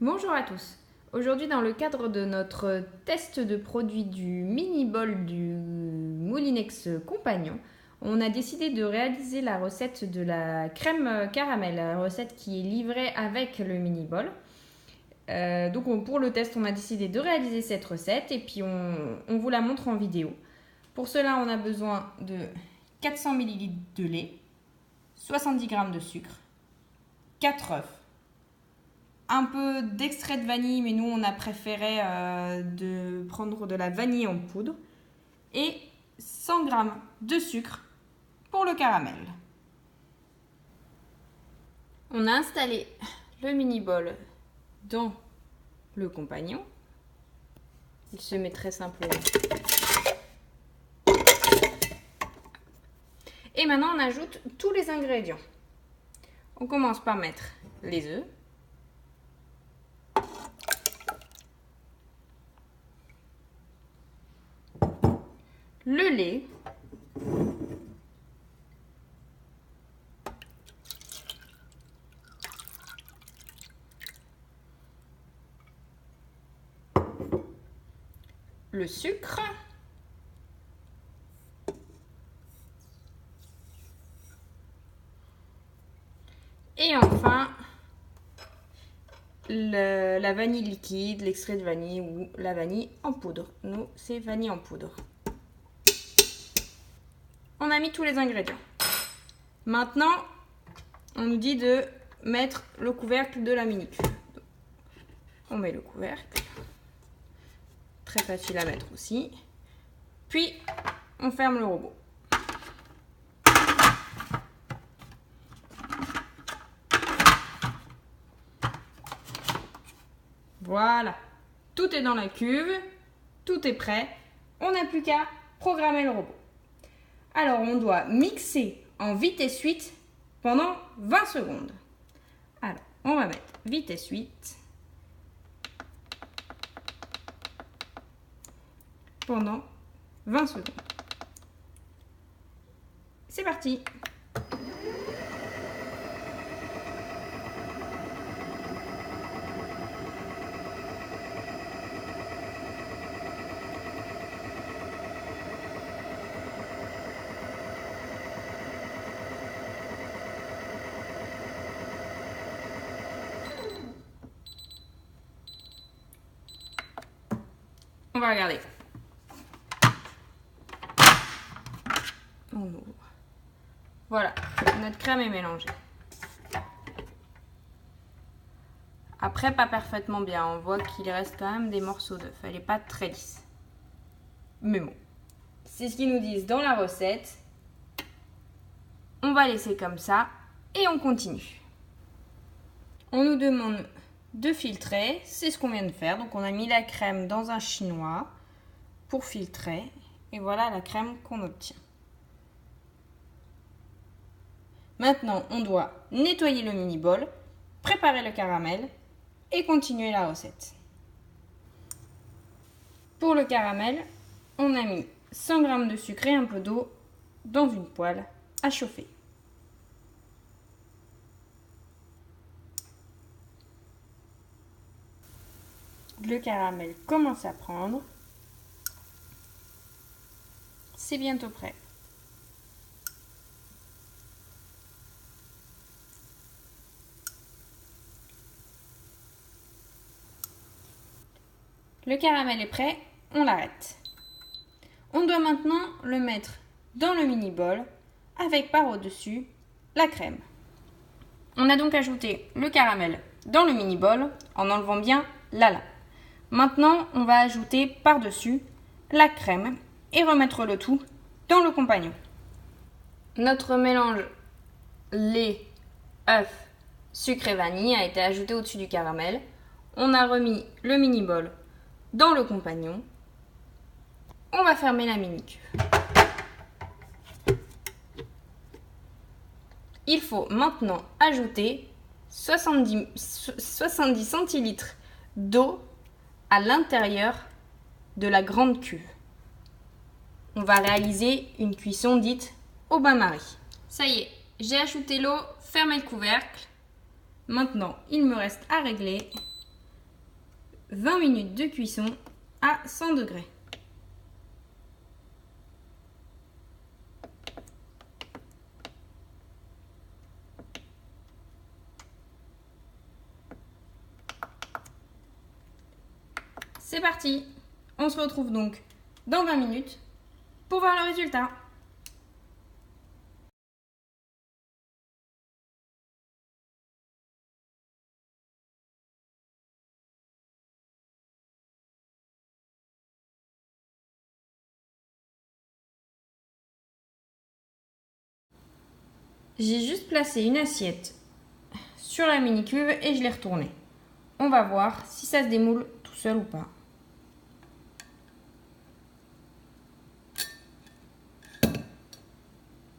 Bonjour à tous. Aujourd'hui, dans le cadre de notre test de produit du mini-bol du Moulinex Compagnon, on a décidé de réaliser la recette de la crème caramel, la recette qui est livrée avec le mini-bol. Pour le test, on a décidé de réaliser cette recette et puis on vous la montre en vidéo. Pour cela, on a besoin de 400 ml de lait, 70 g de sucre, 4 œufs, un peu d'extrait de vanille, mais nous on a préféré de prendre de la vanille en poudre, et 100 g de sucre pour le caramel. On a installé le mini-bol dans le compagnon. Il se met très simplement. Et maintenant on ajoute tous les ingrédients. On commence par mettre les œufs. Le lait, le sucre, et enfin la vanille liquide, l'extrait de vanille ou la vanille en poudre. Nous, c'est vanille en poudre. On a mis tous les ingrédients. Maintenant, on nous dit de mettre le couvercle de la mini-cuve. On met le couvercle. Très facile à mettre aussi. Puis, on ferme le robot. Voilà. Tout est dans la cuve. Tout est prêt. On n'a plus qu'à programmer le robot. Alors, on doit mixer en vitesse 8 pendant 20 secondes. Alors, on va mettre vitesse 8 pendant 20 secondes. C'est parti! On va regarder. On ouvre. Voilà, notre crème est mélangée. Après, pas parfaitement bien. On voit qu'il reste quand même des morceaux d'œuf. Elle n'est pas très lisse. Mais bon, c'est ce qu'ils nous disent dans la recette. On va laisser comme ça et on continue. On nous demande de filtrer, c'est ce qu'on vient de faire. Donc on a mis la crème dans un chinois pour filtrer et voilà la crème qu'on obtient. Maintenant on doit nettoyer le mini-bol, préparer le caramel et continuer la recette. Pour le caramel, on a mis 100 g de sucre et un peu d'eau dans une poêle à chauffer. Le caramel commence à prendre. C'est bientôt prêt. Le caramel est prêt, on l'arrête. On doit maintenant le mettre dans le mini-bol avec par au-dessus la crème. On a donc ajouté le caramel dans le mini-bol en enlevant bien la lame. Maintenant, on va ajouter par-dessus la crème et remettre le tout dans le compagnon. Notre mélange lait, œuf, sucre et vanille a été ajouté au-dessus du caramel. On a remis le mini-bol dans le compagnon. On va fermer la mini-cuve. Il faut maintenant ajouter 70 centilitres d'eau à l'intérieur de la grande cuve. On va réaliser une cuisson dite au bain-marie. Ça y est, j'ai ajouté l'eau, fermé le couvercle. Maintenant, il me reste à régler 20 minutes de cuisson à 100 degrés. C'est parti! On se retrouve donc dans 20 minutes pour voir le résultat. J'ai juste placé une assiette sur la mini cuve et je l'ai retournée. On va voir si ça se démoule tout seul ou pas.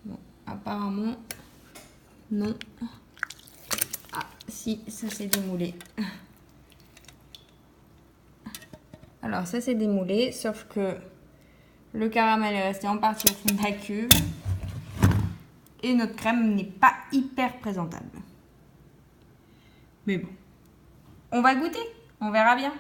Bon, apparemment, non. Ah, si, ça s'est démoulé. Alors, ça s'est démoulé, sauf que le caramel est resté en partie au fond de la cuve. Et notre crème n'est pas hyper présentable. Mais bon, on va goûter, on verra bien.